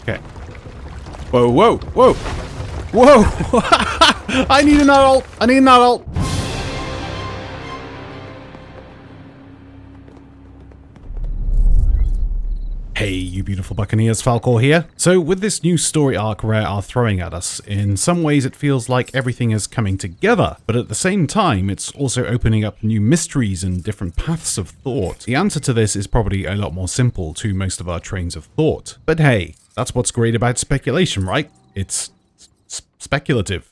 Okay. Whoa, whoa, whoa! Whoa! I need an ult! I need an ult! Hey, you beautiful buccaneers, Falcore here. So with this new story arc Rare are throwing at us, in some ways it feels like everything is coming together, but at the same time it's also opening up new mysteries and different paths of thought. The answer to this is probably a lot more simple to most of our trains of thought. But hey, that's what's great about speculation, right? It's speculative.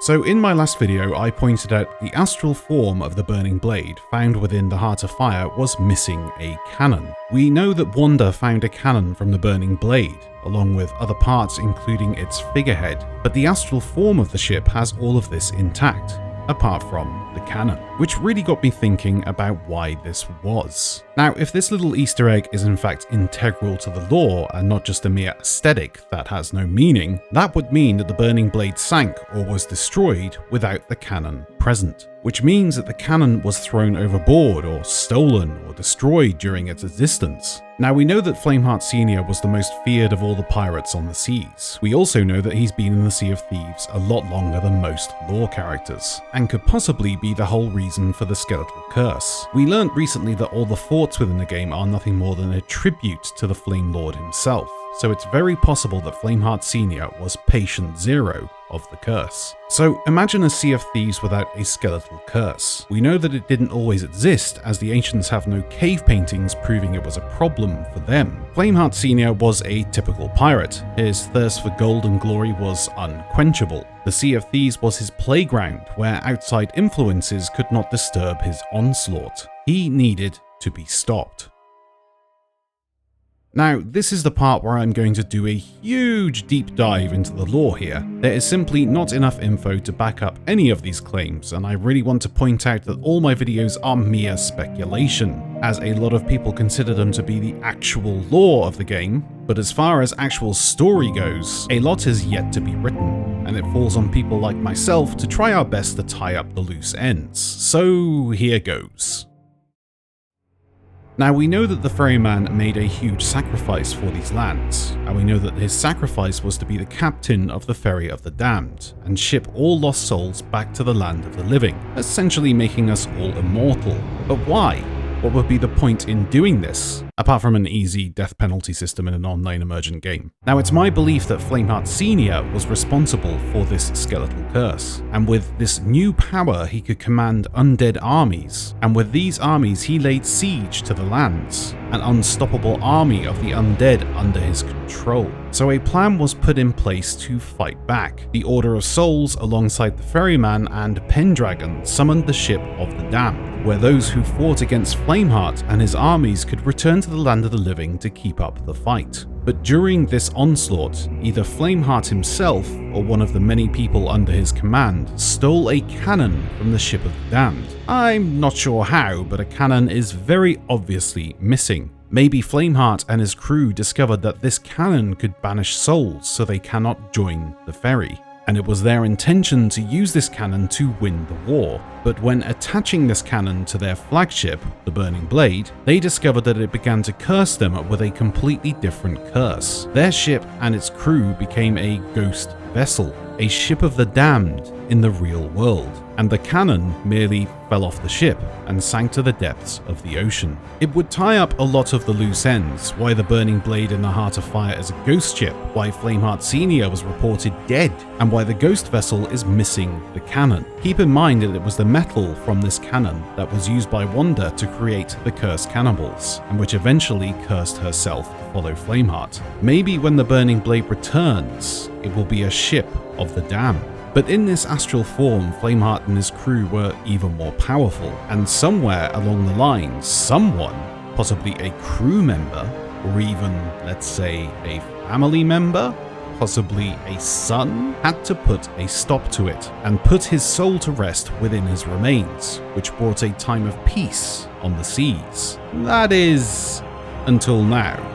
So in my last video, I pointed out the astral form of the burning blade found within the Heart of Fire was missing a cannon. We know that Wanda found a cannon from the burning blade, along with other parts including its figurehead, but the astral form of the ship has all of this intact, apart from the cannon, which really got me thinking about why this was. Now, if this little Easter egg is in fact integral to the lore and not just a mere aesthetic that has no meaning, that would mean that the burning blade sank or was destroyed without the cannon present, which means that the cannon was thrown overboard or stolen or destroyed during its existence. Now, we know that Flameheart Sr. was the most feared of all the pirates on the seas. We also know that he's been in the Sea of Thieves a lot longer than most lore characters, and could possibly be the whole reason for the skeletal curse. We learned recently that all the forts within the game are nothing more than a tribute to the Flame Lord himself, so it's very possible that Flameheart Sr. was patient zero of the curse. So imagine a Sea of Thieves without a skeletal curse. We know that it didn't always exist, as the ancients have no cave paintings proving it was a problem for them. Flameheart Sr. was a typical pirate. His thirst for gold and glory was unquenchable. The Sea of Thieves was his playground, where outside influences could not disturb his onslaught. He needed to be stopped. Now, this is the part where I'm going to do a huge deep dive into the lore here. There is simply not enough info to back up any of these claims, and I really want to point out that all my videos are mere speculation, as a lot of people consider them to be the actual lore of the game, but as far as actual story goes, a lot is yet to be written, and it falls on people like myself to try our best to tie up the loose ends. So here goes. Now, we know that the ferryman made a huge sacrifice for these lands, and we know that his sacrifice was to be the captain of the ferry of the damned, and ship all lost souls back to the land of the living, essentially making us all immortal. But why? What would be the point in doing this, apart from an easy death penalty system in an online emergent game? Now, it's my belief that Flameheart Sr. was responsible for this skeletal curse, and with this new power he could command undead armies, and with these armies he laid siege to the lands, an unstoppable army of the undead under his control. So a plan was put in place to fight back. The Order of Souls, alongside the ferryman and Pendragon, summoned the ship of the damned, where those who fought against Flameheart and his armies could return to the land of the living to keep up the fight. But during this onslaught, either Flameheart himself or one of the many people under his command stole a cannon from the ship of the damned. I'm not sure how, but a cannon is very obviously missing. Maybe Flameheart and his crew discovered that this cannon could banish souls so they cannot join the ferry, and it was their intention to use this cannon to win the war. But when attaching this cannon to their flagship, the Burning Blade, they discovered that it began to curse them with a completely different curse. Their ship and its crew became a ghost vessel, a ship of the damned in the real world, and the cannon merely fell off the ship and sank to the depths of the ocean. It would tie up a lot of the loose ends, why the Burning Blade in the Heart of Fire is a ghost ship, why Flameheart Sr. was reported dead, and why the ghost vessel is missing the cannon. Keep in mind that it was the metal from this cannon that was used by Wanda to create the cursed cannibals, and which eventually cursed herself to follow Flameheart. Maybe when the Burning Blade returns, it will be a ship of the damned. But in this astral form, Flameheart and his crew were even more powerful, and somewhere along the line, someone, possibly a crew member, or even, let's say, a family member, possibly a son, had to put a stop to it, and put his soul to rest within his remains, which brought a time of peace on the seas. That is, until now.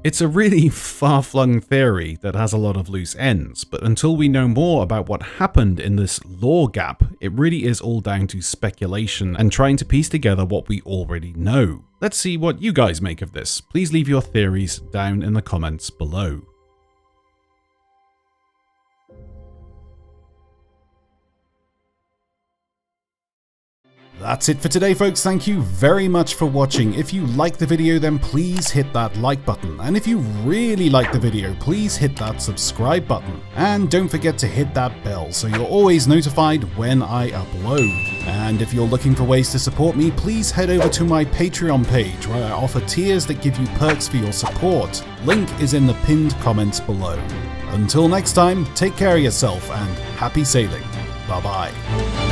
It's a really far-flung theory that has a lot of loose ends, but until we know more about what happened in this lore gap, it really is all down to speculation and trying to piece together what we already know. Let's see what you guys make of this. Please leave your theories down in the comments below. That's it for today, folks. Thank you very much for watching. If you liked the video, then please hit that like button. And if you really like the video, please hit that subscribe button. And don't forget to hit that bell so you're always notified when I upload. And if you're looking for ways to support me, please head over to my Patreon page where I offer tiers that give you perks for your support. Link is in the pinned comments below. Until next time, take care of yourself and happy sailing. Bye bye.